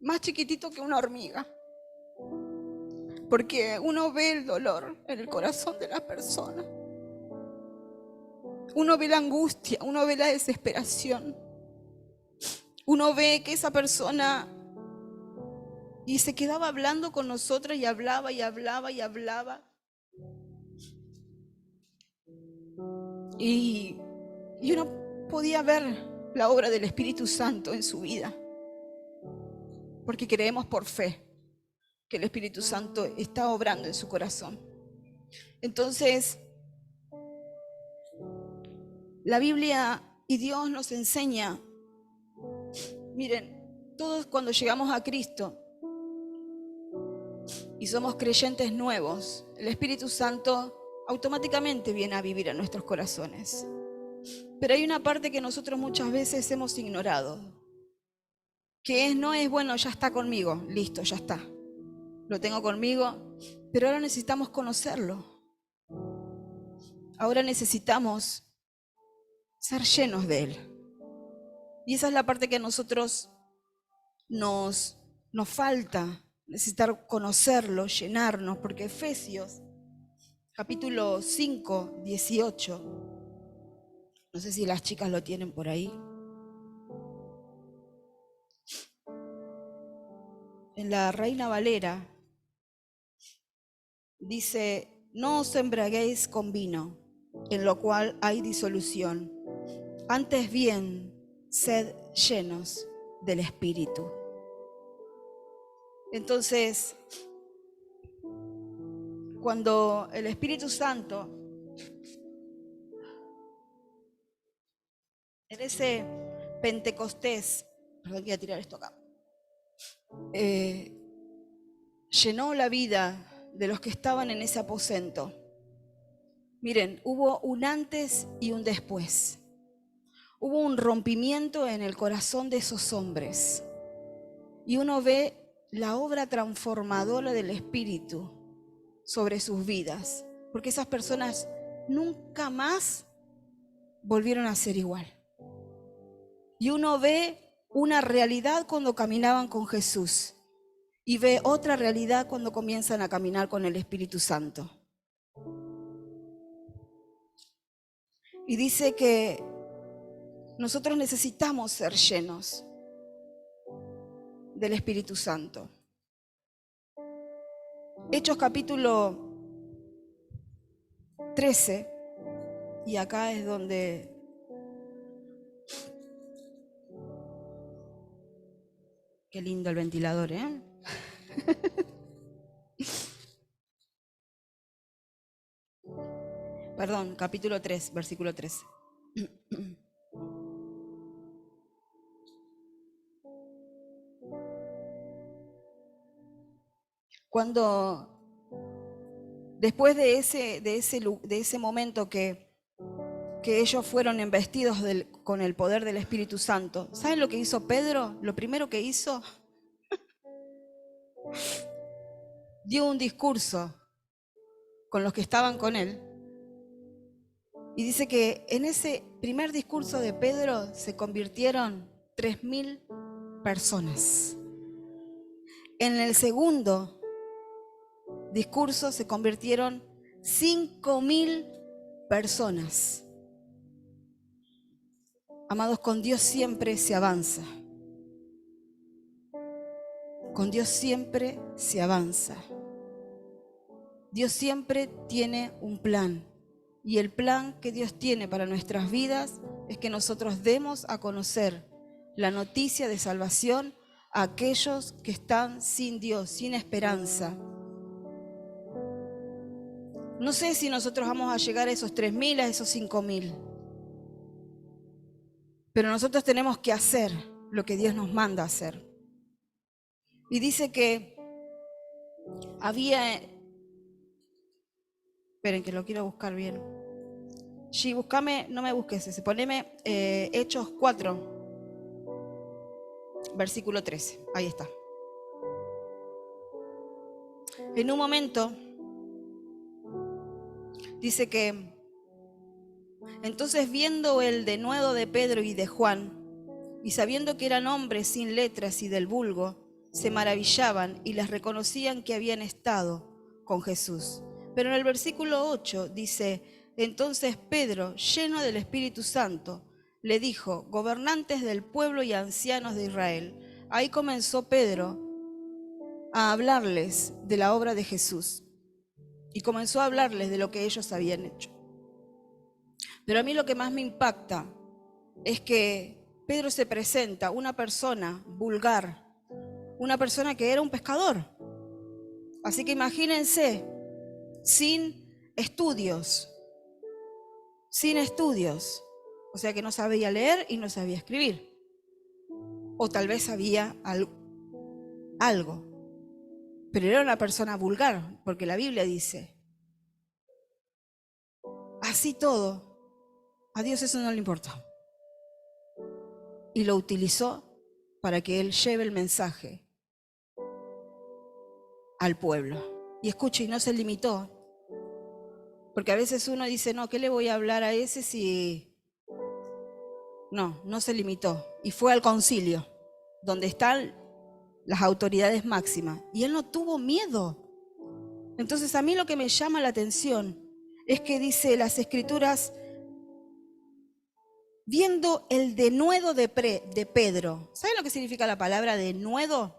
más chiquitito que una hormiga, porque uno ve el dolor en el corazón de la persona, uno ve la angustia, uno ve la desesperación, uno ve que esa persona y se quedaba hablando con nosotros y hablaba y hablaba y hablaba. Y uno podía ver la obra del Espíritu Santo en su vida, porque creemos por fe que el Espíritu Santo está obrando en su corazón. Entonces, la Biblia y Dios nos enseña, miren, todos cuando llegamos a Cristo y somos creyentes nuevos, el Espíritu Santo automáticamente viene a vivir en nuestros corazones. Pero hay una parte que nosotros muchas veces hemos ignorado, que no es, bueno, ya está conmigo, listo, ya está, lo tengo conmigo, pero ahora necesitamos conocerlo. Ahora necesitamos ser llenos de Él. Y esa es la parte que a nosotros nos falta, necesitar conocerlo, llenarnos, porque Efesios, capítulo 5, 18, no sé si las chicas lo tienen por ahí. En la Reina Valera dice, no os embriaguéis con vino, en lo cual hay disolución. Antes bien, sed llenos del Espíritu. Entonces, cuando el Espíritu Santo, en ese Pentecostés, perdón, voy a tirar esto acá, llenó la vida de los que estaban en ese aposento. Miren, hubo un antes y un después. Hubo un rompimiento en el corazón de esos hombres. Y uno ve la obra transformadora del Espíritu sobre sus vidas. Porque esas personas nunca más volvieron a ser igual. Y uno ve una realidad cuando caminaban con Jesús. Y ve otra realidad cuando comienzan a caminar con el Espíritu Santo. Y dice que nosotros necesitamos ser llenos del Espíritu Santo. Hechos capítulo 13, y acá es donde qué lindo el ventilador, ¿eh? Perdón, capítulo 3, versículo 13. Cuando después de ese momento que ellos fueron investidos con el poder del Espíritu Santo, ¿saben lo que hizo Pedro? Lo primero que hizo, dio un discurso con los que estaban con él. Y dice que en ese primer discurso de Pedro se convirtieron 3.000 personas. En el segundo discurso se convirtieron 5.000 personas. Amados, con Dios siempre se avanza. Con Dios siempre se avanza. Dios siempre tiene un plan. Y el plan que Dios tiene para nuestras vidas es que nosotros demos a conocer la noticia de salvación a aquellos que están sin Dios, sin esperanza. No sé si nosotros vamos a llegar a esos 3.000, a esos 5.000. Pero nosotros tenemos que hacer lo que Dios nos manda hacer. Y dice que había... Esperen que lo quiero buscar bien. Sí, buscame, no me busques ese, poneme Hechos 4, versículo 13. Ahí está. En un momento dice que entonces viendo el denuedo de Pedro y de Juan, y sabiendo que eran hombres sin letras y del vulgo, se maravillaban y les reconocían que habían estado con Jesús. Pero en el versículo 8 dice: entonces Pedro, lleno del Espíritu Santo, le dijo: gobernantes del pueblo y ancianos de Israel. Ahí comenzó Pedro a hablarles de la obra de Jesús y comenzó a hablarles de lo que ellos habían hecho. Pero a mí lo que más me impacta es que Pedro se presenta una persona vulgar, una persona que era un pescador. Así que imagínense, sin estudios, o sea que no sabía leer y no sabía escribir, o tal vez sabía algo, pero era una persona vulgar, porque la Biblia dice, así todo, a Dios eso no le importó, y lo utilizó para que Él lleve el mensaje al pueblo. Y escuche, y no se limitó, porque a veces uno dice, no, ¿qué le voy a hablar a ese si...? No se limitó, y fue al concilio, donde están las autoridades máximas, y él no tuvo miedo. Entonces a mí lo que me llama la atención es que dice las Escrituras, viendo el denuedo de Pedro. ¿Saben lo que significa la palabra denuedo?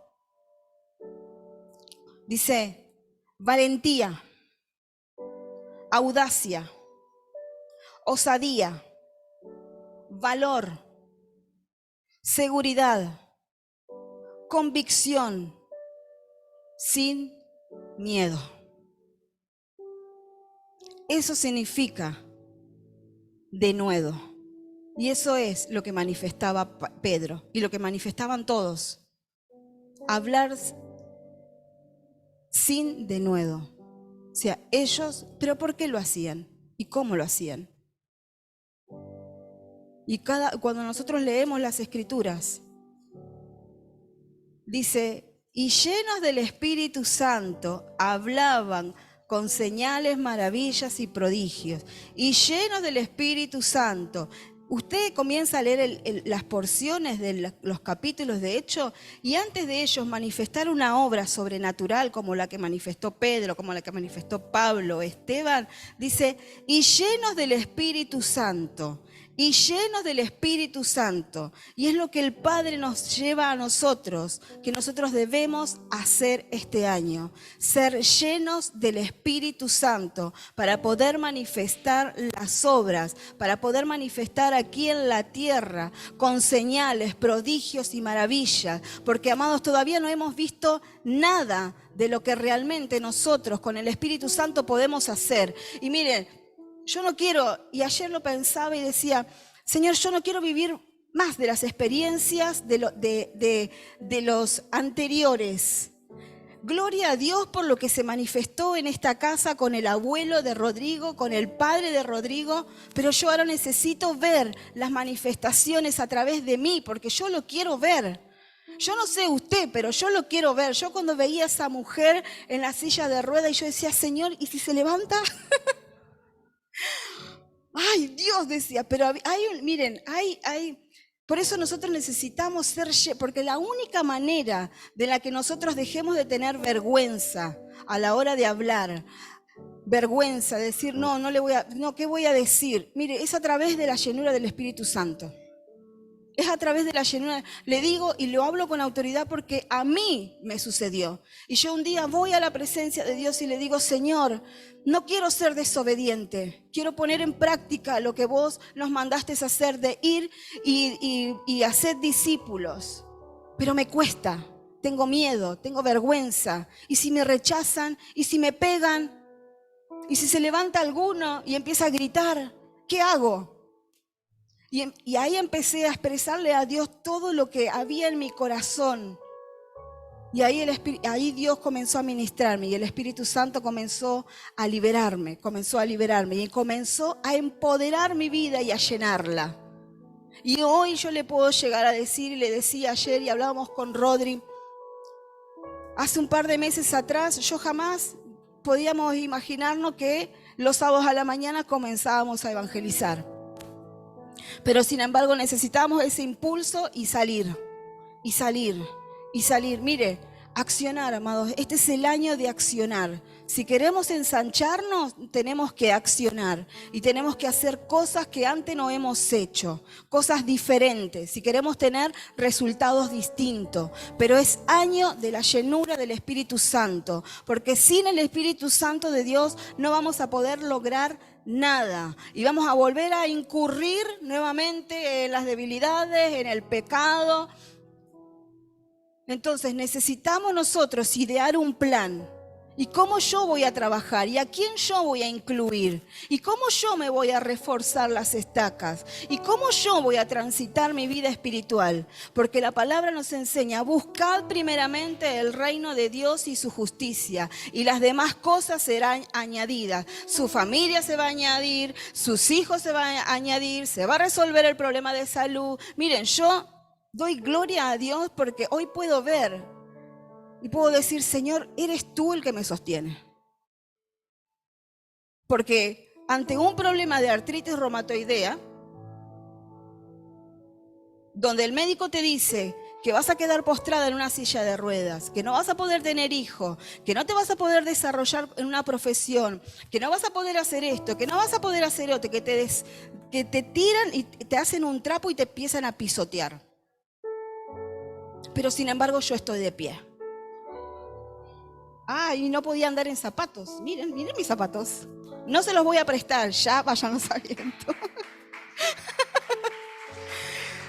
Dice valentía, audacia, osadía, valor, seguridad, convicción, sin miedo. Eso significa denuedo. Y eso es lo que manifestaba Pedro y lo que manifestaban todos. Hablar sin denuedo. O sea, ellos, ¿pero por qué lo hacían? ¿Y cómo lo hacían? Y cuando nosotros leemos las Escrituras, dice, y llenos del Espíritu Santo hablaban con señales, maravillas y prodigios. Y llenos del Espíritu Santo. Usted comienza a leer las porciones de los capítulos de Hechos, y antes de ellos manifestar una obra sobrenatural como la que manifestó Pedro, como la que manifestó Pablo, Esteban, dice, y llenos del Espíritu Santo. Y llenos del Espíritu Santo. Y es lo que el Padre nos lleva a nosotros, que nosotros debemos hacer este año. Ser llenos del Espíritu Santo para poder manifestar las obras, para poder manifestar aquí en la tierra con señales, prodigios y maravillas. Porque, amados, todavía no hemos visto nada de lo que realmente nosotros con el Espíritu Santo podemos hacer. Y miren, yo no quiero, y ayer lo pensaba y decía, Señor, yo no quiero vivir más de las experiencias de los anteriores. Gloria a Dios por lo que se manifestó en esta casa con el abuelo de Rodrigo, con el padre de Rodrigo, pero yo ahora necesito ver las manifestaciones a través de mí, porque yo lo quiero ver. Yo no sé usted, pero yo lo quiero ver. Yo cuando veía a esa mujer en la silla de ruedas y yo decía, Señor, ¿y si se levanta? Ay, Dios decía, pero miren, por eso nosotros necesitamos ser, porque la única manera de la que nosotros dejemos de tener vergüenza a la hora de hablar, vergüenza, decir, no, ¿qué voy a decir? Mire, es a través de la llenura del Espíritu Santo. Es a través de la llenura. Le digo y lo hablo con autoridad porque a mí me sucedió. Y yo un día voy a la presencia de Dios y le digo, Señor, no quiero ser desobediente. Quiero poner en práctica lo que vos nos mandaste a hacer, de ir y hacer discípulos. Pero me cuesta, tengo miedo, tengo vergüenza. ¿Y si me rechazan? ¿Y si me pegan? ¿Y si se levanta alguno y empieza a gritar? ¿Qué hago? Y ahí empecé a expresarle a Dios todo lo que había en mi corazón. Y ahí Dios comenzó a ministrarme y el Espíritu Santo comenzó a liberarme y comenzó a empoderar mi vida y a llenarla. Y hoy yo le puedo llegar a decir, y le decía ayer y hablábamos con Rodri, hace un par de meses atrás yo jamás podíamos imaginarnos que los sábados a la mañana comenzábamos a evangelizar. Pero sin embargo necesitamos ese impulso y salir. Mire, accionar, amados. Este es el año de accionar. Si queremos ensancharnos, tenemos que accionar. Y tenemos que hacer cosas que antes no hemos hecho. Cosas diferentes. Si queremos tener resultados distintos. Pero es año de la llenura del Espíritu Santo. Porque sin el Espíritu Santo de Dios no vamos a poder lograr nada. Y vamos a volver a incurrir nuevamente en las debilidades, en el pecado. Entonces necesitamos nosotros idear un plan. ¿Y cómo yo voy a trabajar? ¿Y a quién yo voy a incluir? ¿Y cómo yo me voy a reforzar las estacas? ¿Y cómo yo voy a transitar mi vida espiritual? Porque la palabra nos enseña, buscad primeramente el reino de Dios y su justicia, y las demás cosas serán añadidas. Su familia se va a añadir, sus hijos se van a añadir, se va a resolver el problema de salud. Miren, yo doy gloria a Dios porque hoy puedo ver y puedo decir, Señor, eres tú el que me sostiene. Porque ante un problema de artritis reumatoidea, donde el médico te dice que vas a quedar postrada en una silla de ruedas, que no vas a poder tener hijos, que no te vas a poder desarrollar en una profesión, que no vas a poder hacer esto, que no vas a poder hacer otro, que te tiran y te hacen un trapo y te empiezan a pisotear. Pero sin embargo yo estoy de pie. Y no podía andar en zapatos. Miren mis zapatos. No se los voy a prestar, ya vayan sabiendo.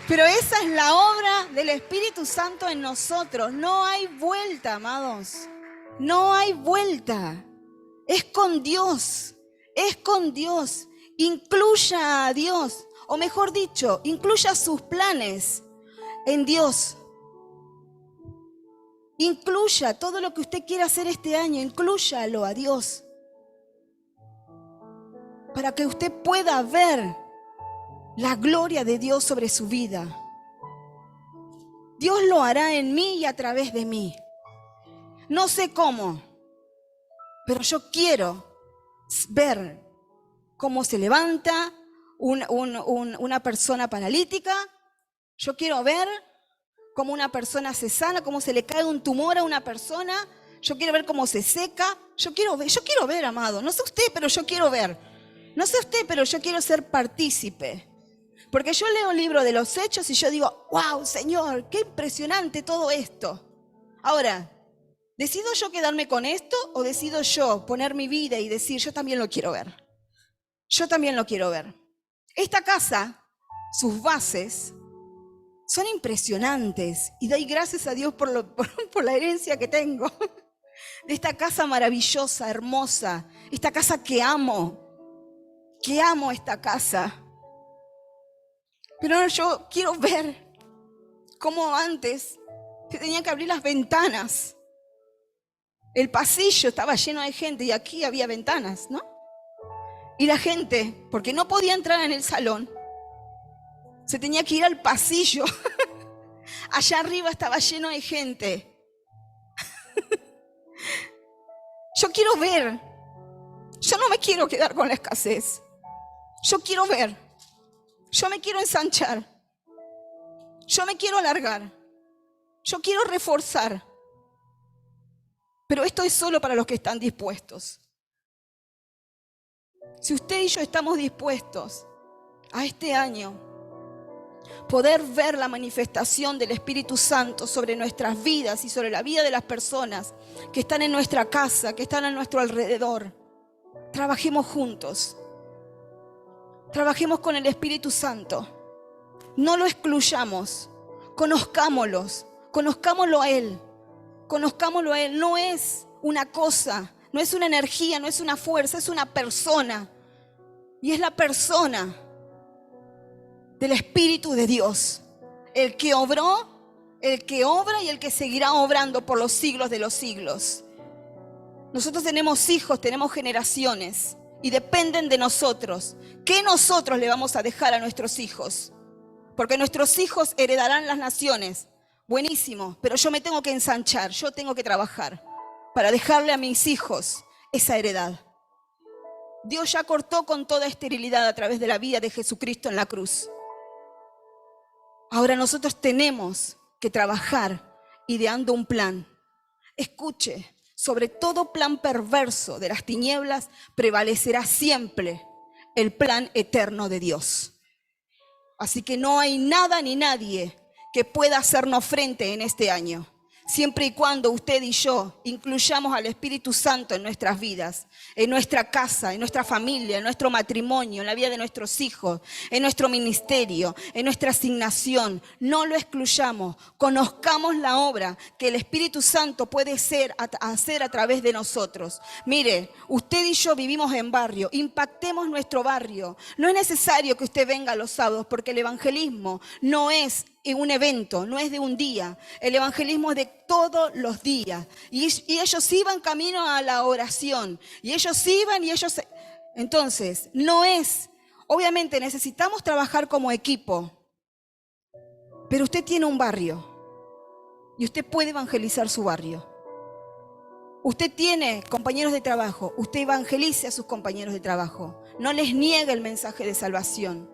Pero esa es la obra del Espíritu Santo en nosotros. No hay vuelta, amados. No hay vuelta. Es con Dios. Es con Dios. Incluya a Dios. O mejor dicho, incluya sus planes en Dios. Incluya todo lo que usted quiera hacer este año, inclúyalo a Dios. Para que usted pueda ver la gloria de Dios sobre su vida. Dios lo hará en mí y a través de mí. No sé cómo, pero yo quiero ver cómo se levanta una persona paralítica. Yo quiero ver cómo una persona se sana, cómo se le cae un tumor a una persona. Yo quiero ver cómo se seca. Yo quiero ver, amado. No sé usted, pero yo quiero ver. No sé usted, pero yo quiero ser partícipe. Porque yo leo el libro de los Hechos y yo digo, wow, Señor, qué impresionante todo esto. Ahora, ¿decido yo quedarme con esto o decido yo poner mi vida y decir, yo también lo quiero ver? Yo también lo quiero ver. Esta casa, sus bases, son impresionantes y doy gracias a Dios por la herencia que tengo. De esta casa maravillosa, hermosa, esta casa que amo esta casa. Pero ahora yo quiero ver cómo antes se tenían que abrir las ventanas. El pasillo estaba lleno de gente y aquí había ventanas, ¿no? Y la gente, porque no podía entrar en el salón, se tenía que ir al pasillo. Allá arriba estaba lleno de gente. Yo quiero ver. Yo no me quiero quedar con la escasez. Yo quiero ver. Yo me quiero ensanchar. Yo me quiero alargar. Yo quiero reforzar. Pero esto es solo para los que están dispuestos. Si usted y yo estamos dispuestos a este año Poder ver la manifestación del Espíritu Santo sobre nuestras vidas y sobre la vida de las personas que están en nuestra casa, que están a nuestro alrededor. Trabajemos juntos. Trabajemos con el Espíritu Santo. No lo excluyamos. Conozcámoslo a Él. Conozcámoslo a Él. No es una cosa, no es una energía, no es una fuerza, es una persona. Y es la persona del Espíritu de Dios. El que obró, el que obra y el que seguirá obrando por los siglos de los siglos. Nosotros tenemos hijos, tenemos generaciones y dependen de nosotros. ¿Qué nosotros le vamos a dejar a nuestros hijos? Porque nuestros hijos heredarán las naciones. Buenísimo, pero yo me tengo que ensanchar, yo tengo que trabajar para dejarle a mis hijos esa heredad. Dios ya cortó con toda esterilidad a través de la vida de Jesucristo en la cruz. Ahora nosotros tenemos que trabajar ideando un plan. Escuche, sobre todo plan perverso de las tinieblas prevalecerá siempre el plan eterno de Dios. Así que no hay nada ni nadie que pueda hacernos frente en este año, siempre y cuando usted y yo incluyamos al Espíritu Santo en nuestras vidas, en nuestra casa, en nuestra familia, en nuestro matrimonio, en la vida de nuestros hijos, en nuestro ministerio, en nuestra asignación. No lo excluyamos, conozcamos la obra que el Espíritu Santo puede hacer a través de nosotros. Mire, usted y yo vivimos en barrio, impactemos nuestro barrio. No es necesario que usted venga los sábados, porque el evangelismo no es un evento, no es de un día. El evangelismo es de todos los días. Y ellos iban camino a la oración. Y ellos iban y ellos... Entonces, no es... Obviamente necesitamos trabajar como equipo. Pero usted tiene un barrio. Y usted puede evangelizar su barrio. Usted tiene compañeros de trabajo. Usted evangelice a sus compañeros de trabajo. No les niegue el mensaje de salvación.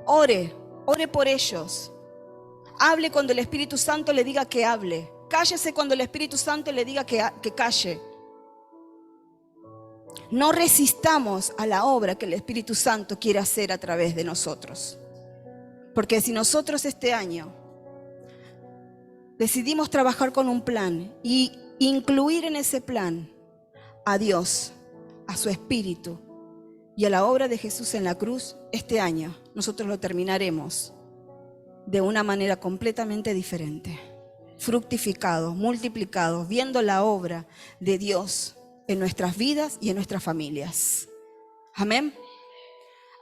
Ore por ellos. Hable cuando el Espíritu Santo le diga que hable. Cállese cuando el Espíritu Santo le diga que calle. No resistamos a la obra que el Espíritu Santo quiere hacer a través de nosotros. Porque si nosotros este año decidimos trabajar con un plan y incluir en ese plan a Dios, a su Espíritu y a la obra de Jesús en la cruz, este año nosotros lo terminaremos de una manera completamente diferente, fructificados, multiplicados, viendo la obra de Dios en nuestras vidas y en nuestras familias. Amén.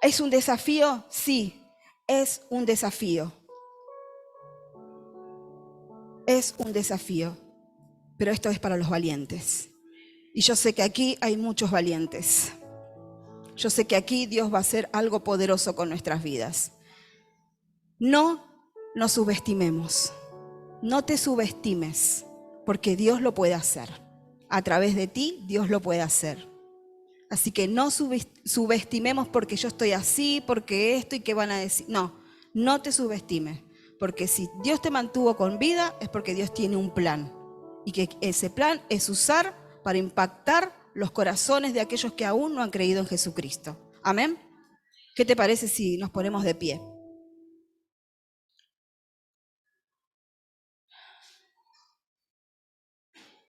¿Es un desafío? Sí, es un desafío. Es un desafío, pero esto es para los valientes. Y yo sé que aquí hay muchos valientes. Yo sé que aquí Dios va a hacer algo poderoso con nuestras vidas. No nos subestimemos, no te subestimes, porque Dios lo puede hacer. A través de ti, Dios lo puede hacer. Así que no subestimemos porque yo estoy así, porque esto y qué van a decir. No te subestimes, porque si Dios te mantuvo con vida es porque Dios tiene un plan. Y que ese plan es usar para impactar los corazones de aquellos que aún no han creído en Jesucristo. Amén. ¿Qué te parece si nos ponemos de pie?